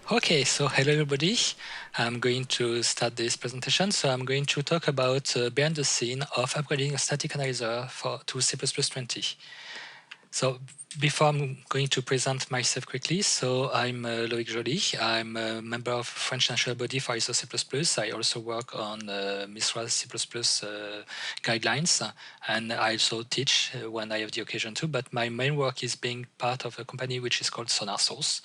Okay, so hello everybody. I'm going to start this presentation. So I'm going to talk about behind the scene of upgrading a static analyzer to C++20. So before I'm going to present myself quickly, so I'm Loïc Joly. I'm a member of French national body for ISO C++. I also work on MISRA C++ guidelines, and I also teach when I have the occasion to. But my main work is being part of a company which is called SonarSource,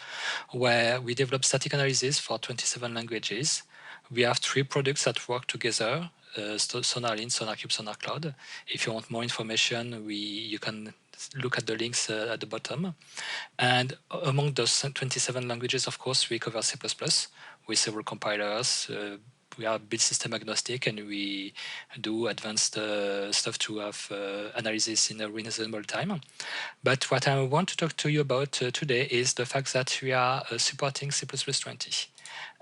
where we develop static analysis for 27 languages. We have 3 products that work together, SonarLint, SonarQube, SonarCloud. If you want more information, you can look at the links at the bottom. And among those 27 languages, of course, we cover C++ with several compilers. We are build system agnostic, and we do advanced stuff to have analysis in a reasonable time. But what I want to talk to you about today is the fact that we are supporting C++20.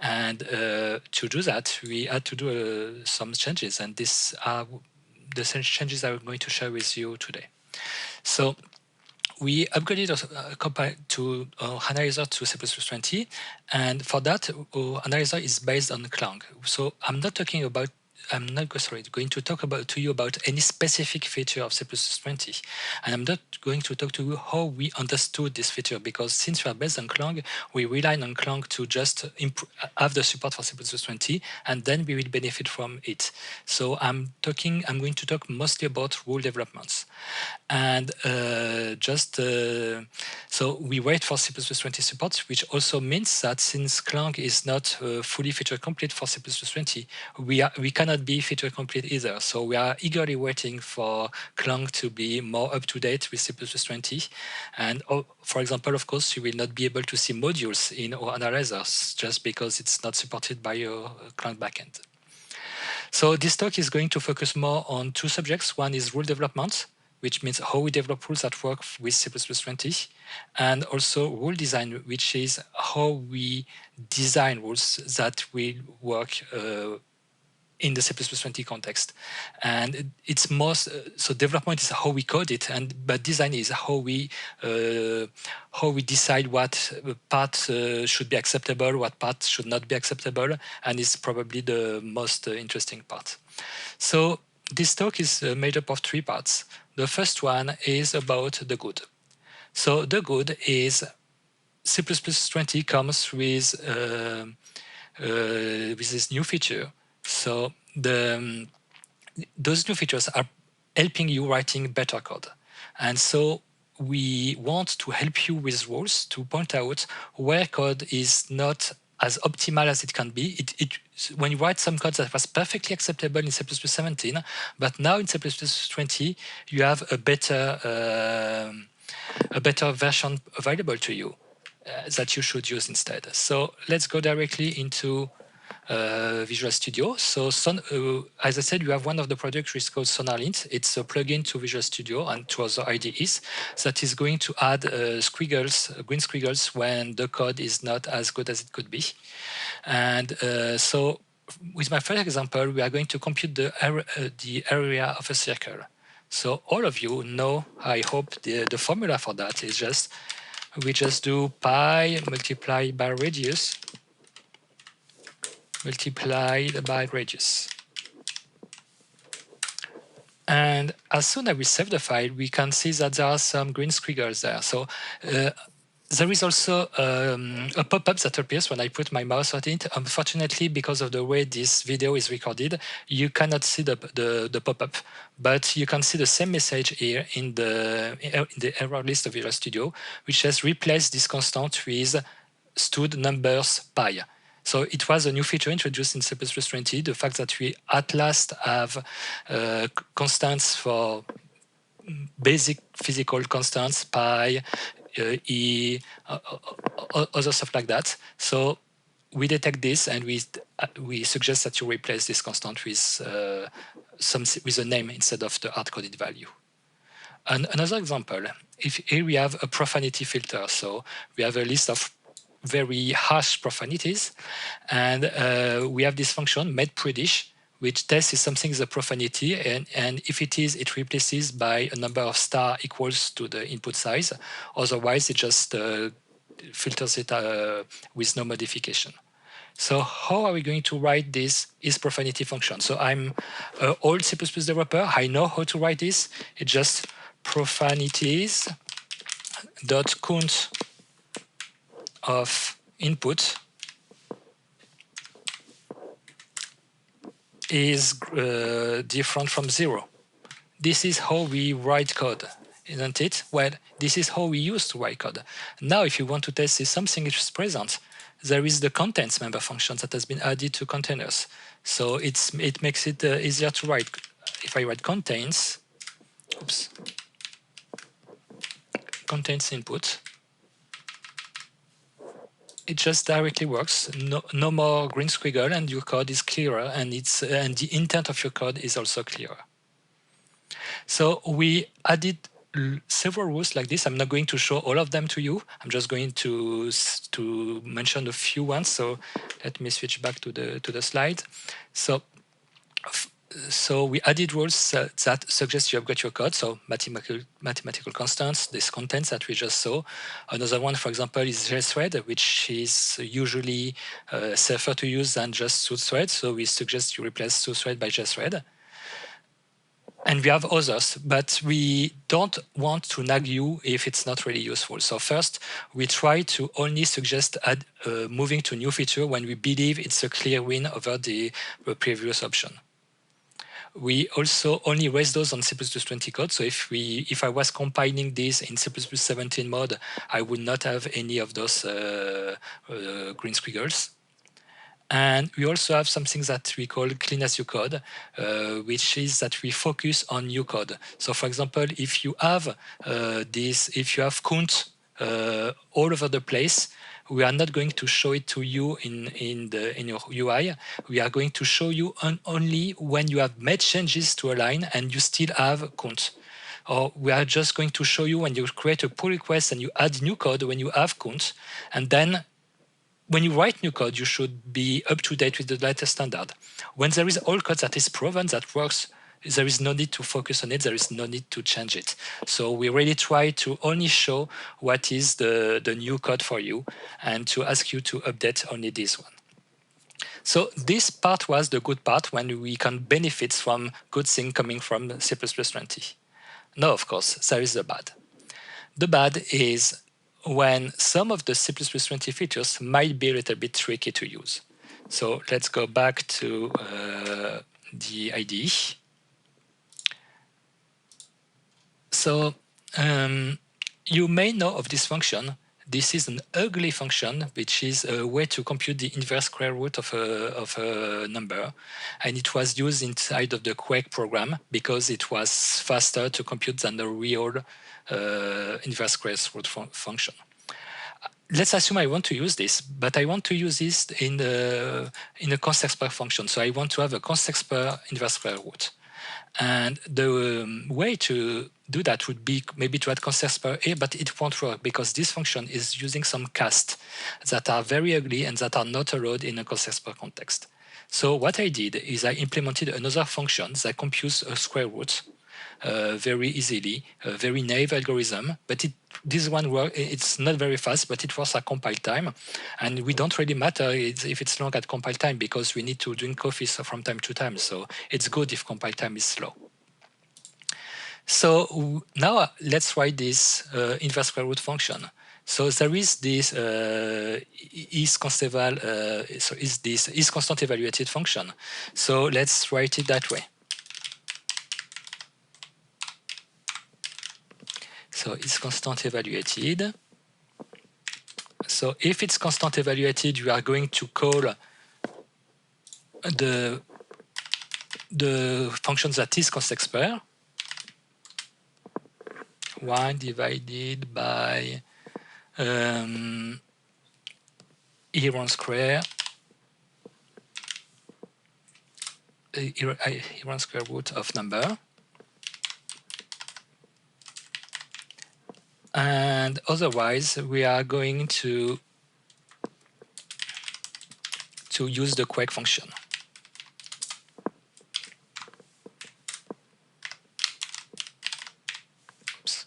And to do that, we had to do some changes, and these are the changes I'm going to share with you today. So we upgraded our analyzer to C++20, and for that, our analyzer is based on Clang. So I'm not going to talk to you about any specific feature of C++20, and I'm not going to talk to you how we understood this feature, because since we are based on Clang, we rely on Clang to just have the support for C++20, and then we will benefit from it. So I'm going to talk mostly about rule developments. And so we wait for C++20 support, which also means that since Clang is not fully feature complete for C++20, we cannot be feature complete either. So we are eagerly waiting for Clang to be more up to date with C++20. And for example, of course, you will not be able to see modules in our analyzers just because it's not supported by your Clang backend. So this talk is going to focus more on 2 subjects. One is rule development, which means how we develop rules that work with C++20, and also rule design, which is how we design rules that will work in the C++20 context. And it's most so development is how we code it, but design is how we decide what part should be acceptable, what part should not be acceptable, and it's probably the most interesting part. So this talk is made up of 3 parts. The first one is about the good. So the good is C++20 comes with this new feature. So those new features are helping you writing better code. And so we want to help you with rules to point out where code is not as optimal as it can be. When you write some code that was perfectly acceptable in C++17, but now in C++20, you have a better version available to you that you should use instead. So let's go directly into Visual Studio. So as I said, you have one of the products which is called SonarLint. It's a plugin to Visual Studio and to other IDEs that is going to add green squiggles when the code is not as good as it could be. And so with my first example, we are going to compute the area of a circle. So all of you know, I hope, the formula for that is we just do pi multiplied by radius multiplied by radius. And as soon as we save the file, we can see that there are some green squiggles there. So there is also a pop-up that appears when I put my mouse on it. Unfortunately, because of the way this video is recorded, you cannot see the pop-up, but you can see the same message here in the error list of Visual Studio, which says replace this constant with stud numbers pi. So it was a new feature introduced in C++20, the fact that we at last have constants for basic physical constants, pi, e, other stuff like that. So we detect this, and we suggest that you replace this constant with a name instead of the hard-coded value. And another example, here we have a profanity filter. So we have a list of very harsh profanities, and we have this function made prettish, which tests if something is a profanity, and if it is, it replaces by a number of star equals to the input size. Otherwise, it just filters it with no modification. So how are we going to write this isProfanity function? So I'm an old C++ developer. I know how to write this. It's just profanities.count of input is different from 0. This is how we write code, isn't it? Well, this is how we used to write code. Now, if you want to test if something is present, there is the contents member function that has been added to containers. So it makes it easier to write. If I write contains, contains input, it just directly works. No more green squiggle, and your code is clearer, and the intent of your code is also clearer. So we added several rules like this. I'm not going to show all of them to you. I'm just going to mention a few ones. So let me switch back to the slide. So we added rules that suggest you have got your code. So mathematical constants, these contents that we just saw. Another one, for example, is JThread, which is usually safer to use than just SourceThread. So we suggest you replace SourceThread by JThread. And we have others, but we don't want to nag you if it's not really useful. So first, we try to only suggest moving to new feature when we believe it's a clear win over the previous option. We also only raise those on C++20 code. So if I was compiling this in C++17 mode, I would not have any of those green squiggles. And we also have something that we call clean as you code, which is that we focus on new code. So for example, if you have if you have count all over the place, we are not going to show it to you in your UI. We are going to show you only when you have made changes to a line and you still have count. Or we are just going to show you when you create a pull request and you add new code when you have count. And then when you write new code, you should be up to date with the latest standard. When there is old code that is proven that works, there is no need to focus on it. There is no need to change it. So we really try to only show what is the new code for you and to ask you to update only this one. So this part was the good part when we can benefit from good things coming from C++20. Now, of course, there is the bad. The bad is when some of the C++20 features might be a little bit tricky to use. So let's go back to the IDE. So you may know of this function. This is an ugly function, which is a way to compute the inverse square root of a number. And it was used inside of the Quake program because it was faster to compute than the real inverse square root function. Let's assume I want to use this, but I want to use this in a constexpr function. So I want to have a constexpr inverse square root. And the way to do that would be maybe to add constexpr a, but it won't work because this function is using some cast that are very ugly and that are not allowed in a constexpr context. So what I did is I implemented another function that computes a square root very easily, a very naive algorithm, but this one it's not very fast, but it works at compile time. And we don't really matter if it's long at compile time because we need to drink coffee from time to time. So it's good if compile time is slow. So now let's write this inverse square root function. So there is this is constant evaluated function. So let's write it that way. So it's constant evaluated. So if it's constant evaluated, you are going to call the function that is constexpr. 1 divided by E1 square, E1 square root of number. And otherwise, we are going to use the Quake function. Oops.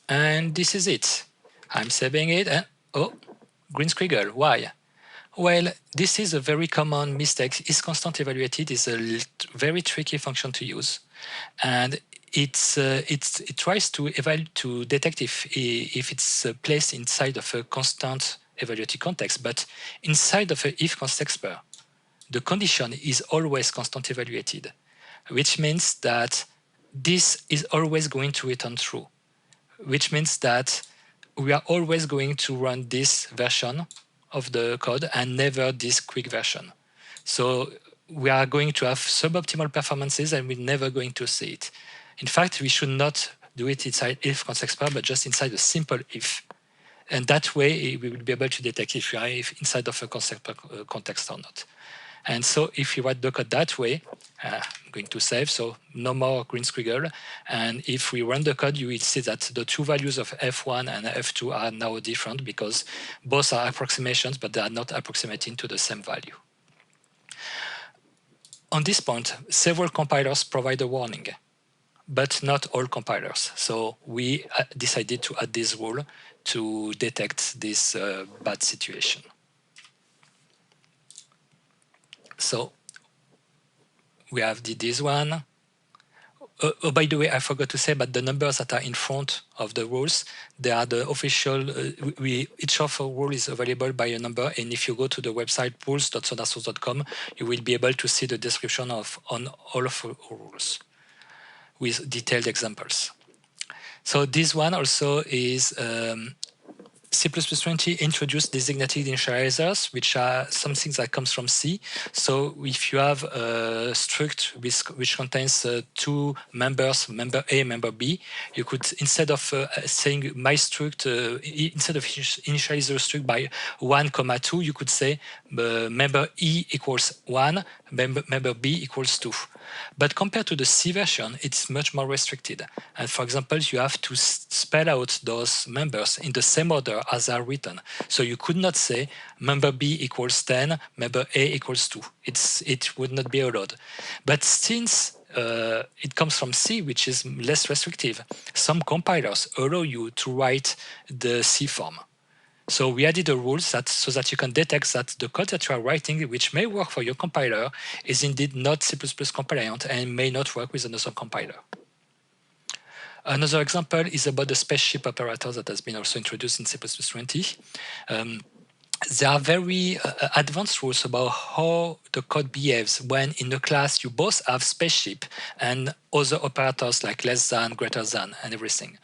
And this is it. I'm saving it, and oh, green squiggle. Why? Well, this is a very common mistake. Is constant evaluated is a very tricky function to use, and it tries to detect if it's placed inside of a constant evaluated context, but inside of a if context pair, the condition is always constant evaluated, which means that this is always going to return true, which means that we are always going to run this version of the code and never this quick version. So we are going to have suboptimal performances and we're never going to see it. In fact, we should not do it inside if context pair, but just inside a simple if. And that way, we will be able to detect if you are inside of a context or not. And so if you write the code that way, I'm going to save, so no more green squiggle. And if we run the code, you will see that the two values of f1 and f2 are now different because both are approximations, but they are not approximating to the same value. On this point, several compilers provide a warning, but not all compilers. So we decided to add this rule to detect this bad situation. So we have this one. Oh, by the way, I forgot to say, but the numbers that are in front of the rules, they are the official, each of our rule is available by a number. And if you go to the website rules.sonarsource.com, you will be able to see the description on all of our rules with detailed examples. So this one also is C++20 introduced designated initializers, which are something that comes from C. So if you have a struct which contains two members, member A, member B, you could, instead of saying my struct, instead of initialize the struct by 1, 2, you could say member E equals 1, member B equals 2. But compared to the C version, it's much more restricted. And for example, you have to spell out those members in the same order as they are written. So you could not say member B equals 10, member A equals 2. It would not be allowed. But since it comes from C, which is less restrictive, some compilers allow you to write the C form. So we added a rule so that you can detect that the code that you are writing, which may work for your compiler, is indeed not C++ compliant and may not work with another compiler. Another example is about the spaceship operator that has been also introduced in C++20. There are very advanced rules about how the code behaves when in a class you both have spaceship and other operators like less than, greater than, and everything.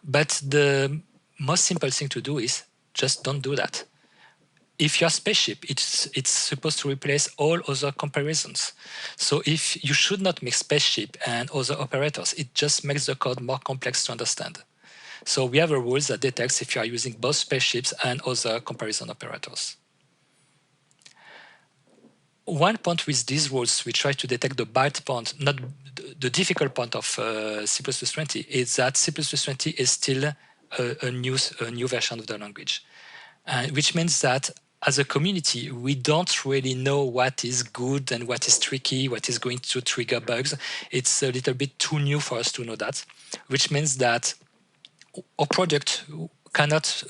But the most simple thing to do is just don't do that. If you're spaceship, it's supposed to replace all other comparisons. So if you should not mix spaceship and other operators, it just makes the code more complex to understand. So we have a rule that detects if you are using both spaceships and other comparison operators. One point with these rules, we try to detect the bad point, not the difficult point of C++20, is that C++20 is still a new version of the language. Which means that as a community, we don't really know what is good and what is tricky, what is going to trigger bugs. It's a little bit too new for us to know that, which means that our product cannot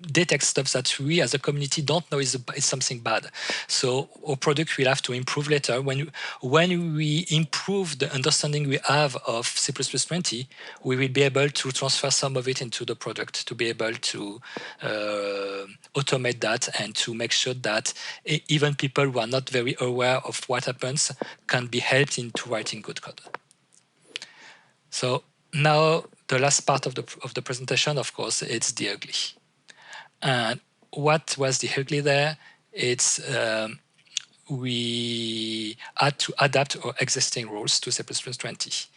detect stuff that we as a community don't know is something bad. So our product will have to improve later. When we improve the understanding we have of C++20, we will be able to transfer some of it into the product to be able to automate that and to make sure that even people who are not very aware of what happens can be helped into writing good code. So now the last part of the presentation, of course, it's the ugly. And what was the ugly there? It's we had to adapt our existing rules to C++20.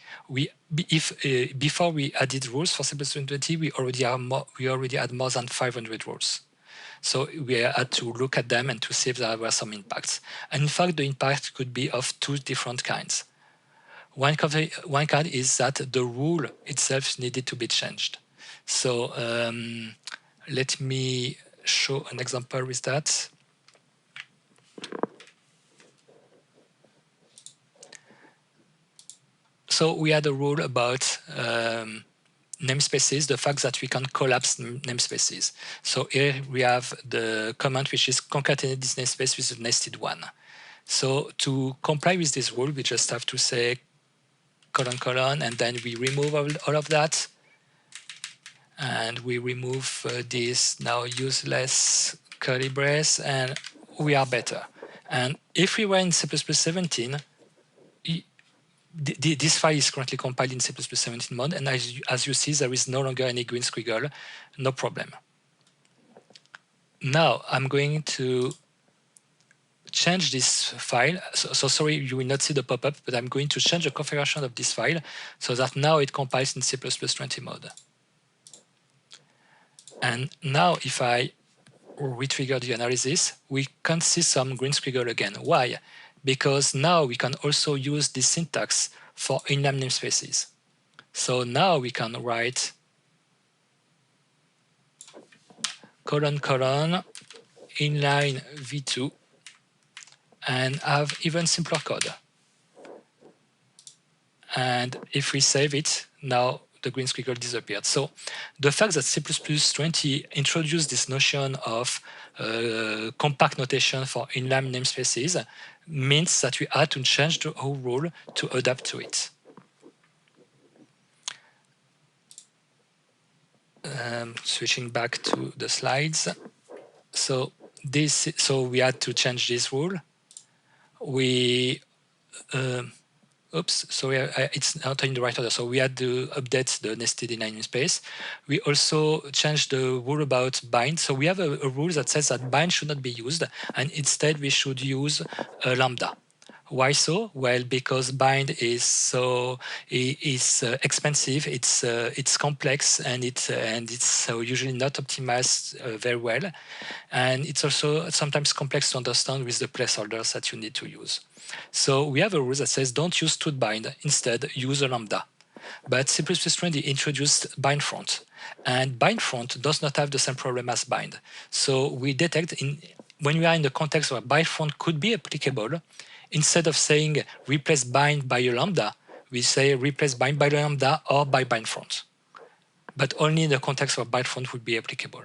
Before we added rules for C++20, we already had more than 500 rules. So we had to look at them and to see if there were some impacts. And in fact, the impact could be of two different kinds. One kind is that the rule itself needed to be changed. So let me show an example with that. So we had a rule about namespaces, the fact that we can collapse namespaces. So here we have the command which is concatenate this namespace with a nested one. So to comply with this rule, we just have to say colon colon, and then we remove all of that. And we remove this now useless curly brace, and we are better. And if we were in C++17, this file is currently compiled in C++17 mode, and as you see, there is no longer any green squiggle, no problem. Now I'm going to change this file. So sorry, you will not see the pop-up, but I'm going to change the configuration of this file so that now it compiles in C++20 mode. And now if I retrigger the analysis, we can see some green squiggle again. Why? Because now we can also use this syntax for inline namespaces. So now we can write colon colon inline v2 and have even simpler code. And if we save it, now the green squiggle disappeared. So the fact that C++20 introduced this notion of compact notation for inline namespaces means that we had to change the whole rule to adapt to it. Switching back to the slides. So we had to change this rule. We oops, so it's not in the right order. So we had to update the nested inline namespace. We also changed the rule about bind. So we have a rule that says that bind should not be used, and instead we should use a lambda. Why so? Well, because bind is expensive. It's complex, and it's so usually not optimized very well, and it's also sometimes complex to understand with the placeholders that you need to use. So we have a rule that says don't use toBind, instead use a lambda. But C++20 introduced bind front, and bind front does not have the same problem as bind. So we detect when we are in the context where bind front could be applicable, instead of saying replace bind by a lambda, we say replace bind by a lambda or by bind front, but only in the context where bind front would be applicable.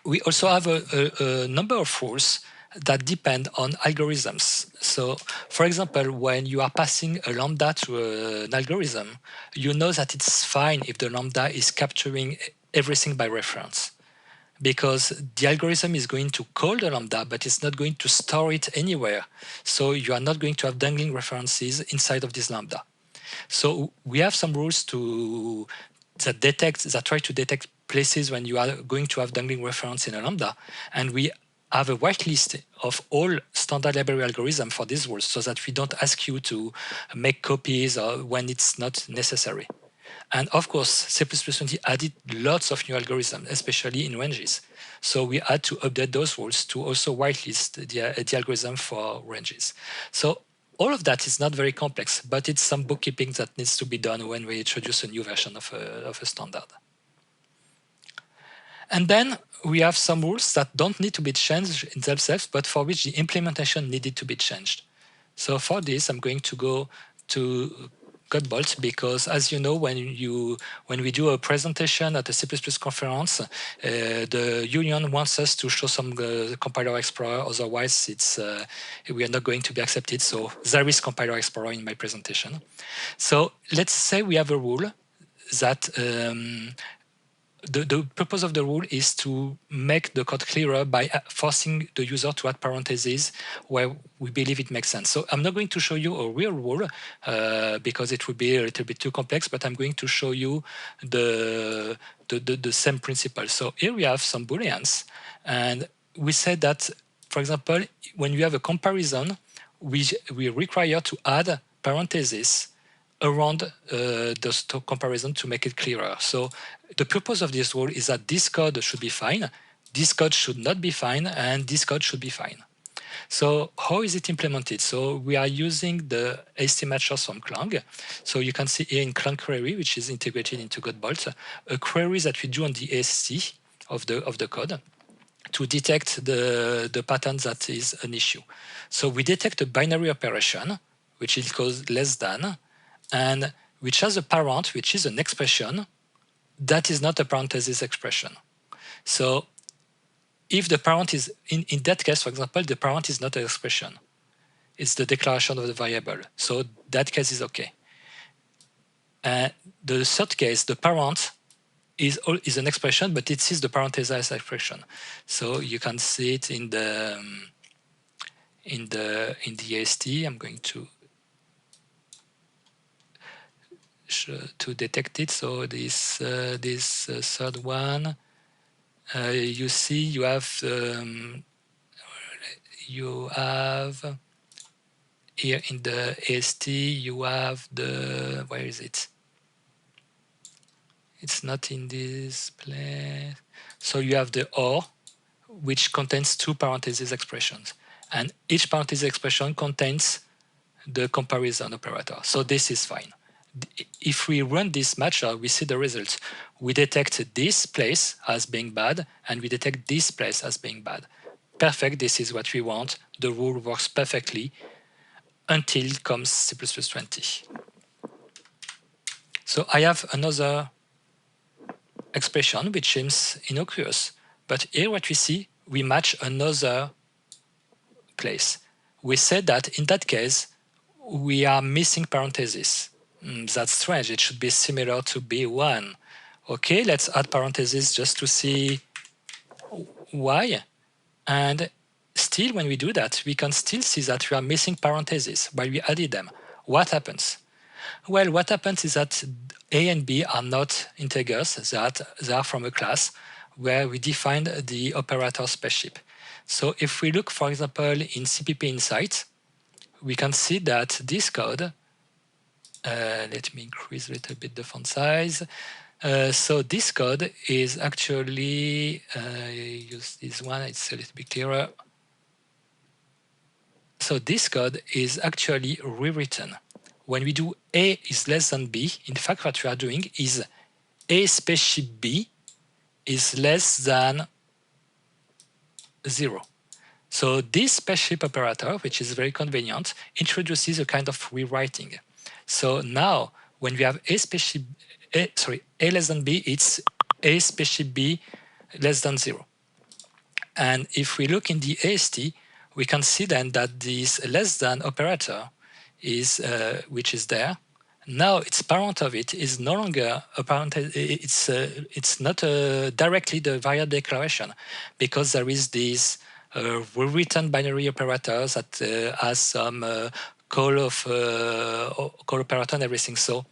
We also have a number of rules that depend on algorithms. So, for example, when you are passing a lambda to an algorithm, you know that it's fine if the lambda is capturing everything by reference, because the algorithm is going to call the lambda, but it's not going to store it anywhere. So you are not going to have dangling references inside of this lambda. So we have some rules that try to detect places when you are going to have dangling reference in a lambda, and we have a whitelist of all standard library algorithms for these rules, so that we don't ask you to make copies when it's not necessary. And of course, C++20 added lots of new algorithms, especially in ranges. So we had to update those rules to also whitelist the algorithm for ranges. So all of that is not very complex, but it's some bookkeeping that needs to be done when we introduce a new version of a standard. And then we have some rules that don't need to be changed in themselves, but for which the implementation needed to be changed. So for this, I'm going to go to Godbolt, because as you know, when we do a presentation at a C++ conference, the union wants us to show some compiler explorer, otherwise we are not going to be accepted. So there is compiler explorer in my presentation. So let's say we have a rule that the purpose of the rule is to make the code clearer by forcing the user to add parentheses where we believe it makes sense. So I'm not going to show you a real rule because it would be a little bit too complex, but I'm going to show you the same principle. So here we have some Booleans, and we said that, for example, when you have a comparison, we require to add parentheses around the comparison to make it clearer. So the purpose of this rule is that this code should be fine, this code should not be fine, and this code should be fine. So how is it implemented? So we are using the htmatchers from Clang. So you can see here in Clang query, which is integrated into Godbolt, a query that we do on the ASC of the code to detect the pattern that is an issue. So we detect a binary operation, which is called less than, and which has a parent, which is an expression that is not a parenthesis expression. So if the parent is, in that case, for example, the parent is not an expression. It's the declaration of the variable. So that case is OK. The third case, the parent is an expression, but it is the parenthesized expression. So you can see it in the AST. I'm going to detect it. So this third one, you see you have here in the AST you have the, where is it? It's not in this place. So you have the OR, which contains two parentheses expressions, and each parenthesis expression contains the comparison operator. So this is fine. If we run this matcher, we see the results. We detect this place as being bad, and we detect this place as being bad. Perfect, this is what we want. The rule works perfectly until comes C++20. So I have another expression which seems innocuous, but here what we see, we match another place. We said that in that case, we are missing parentheses. That's strange. It should be similar to B1. Okay, let's add parentheses just to see why. And still, when we do that, we can still see that we are missing parentheses while we added them. What happens? Well, what happens is that A and B are not integers, that they are from a class where we defined the operator spaceship. So if we look, for example, in CppInsight, we can see that this code, let me increase a little bit the font size. So this code is actually, use this one, it's a little bit clearer. So this code is actually rewritten. When we do A is less than B, in fact, what we are doing is A spaceship B is less than 0. So this spaceship operator, which is very convenient, introduces a kind of rewriting. So now, when we have A less than B, it's A spaceship B less than 0. And if we look in the AST, we can see then that this less than operator is which is there. Now its parent of it is no longer a parent. It's not directly the variable declaration, because there is this rewritten binary operator that has some call operator and everything. So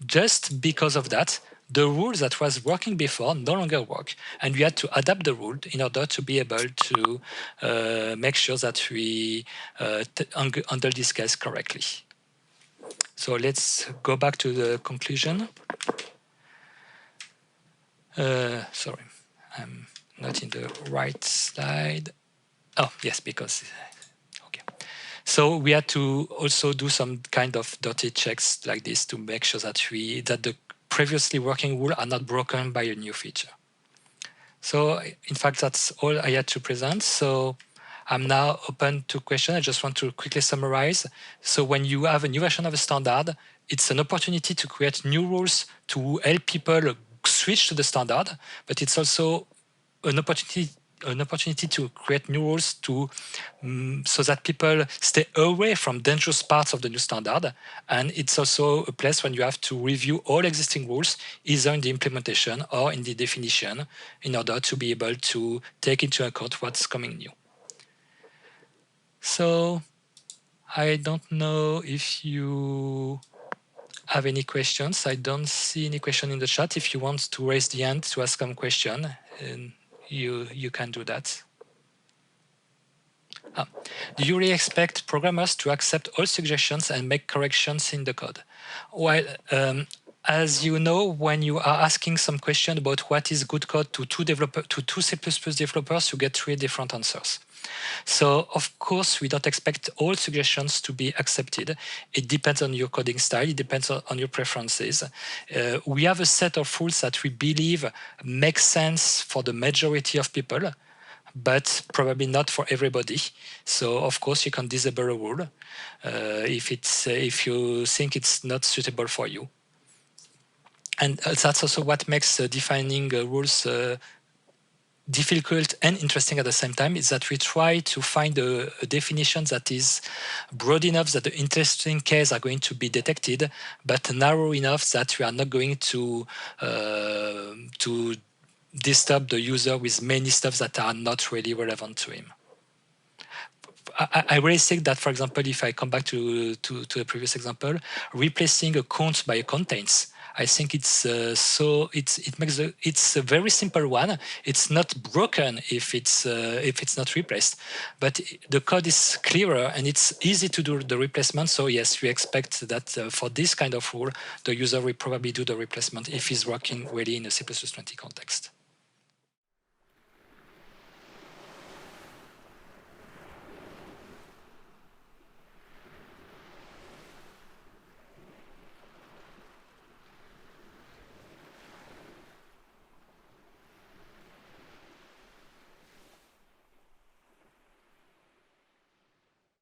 just because of that, the rule that was working before no longer work, and we had to adapt the rule in order to be able to make sure that we handle this case correctly. So let's go back to the conclusion. Sorry, I'm not in the right slide. Oh, yes, because, okay. So we had to also do some kind of dirty checks like this to make sure that the previously working rules are not broken by a new feature. So in fact, that's all I had to present. So I'm now open to questions. I just want to quickly summarize. So when you have a new version of a standard, it's an opportunity to create new rules to help people switch to the standard, but it's also an opportunity to create new rules so that people stay away from dangerous parts of the new standard. And it's also a place when you have to review all existing rules, either in the implementation or in the definition, in order to be able to take into account what's coming new. So I don't know if you have any questions. I don't see any question in the chat. If you want to raise the hand to ask some question, you can do that. Do you really expect programmers to accept all suggestions and make corrections in the code? Well, as you know, when you are asking some question about what is good code to two C++ developers, you get 3 different answers. So, of course, we don't expect all suggestions to be accepted. It depends on your coding style. It depends on your preferences. We have a set of rules that we believe make sense for the majority of people, but probably not for everybody. So, of course, you can disable a rule if you think it's not suitable for you. And that's also what makes defining rules difficult and interesting at the same time, is that we try to find a definition that is broad enough that the interesting cases are going to be detected, but narrow enough that we are not going to disturb the user with many stuff that are not really relevant to him. I really think that, for example, if I come back to the previous example, replacing a count by a contains, I think it's it's a very simple one. It's not broken if it's not replaced, but the code is clearer and it's easy to do the replacement. So yes, we expect that for this kind of rule, the user will probably do the replacement if he's working really in a C++20 context.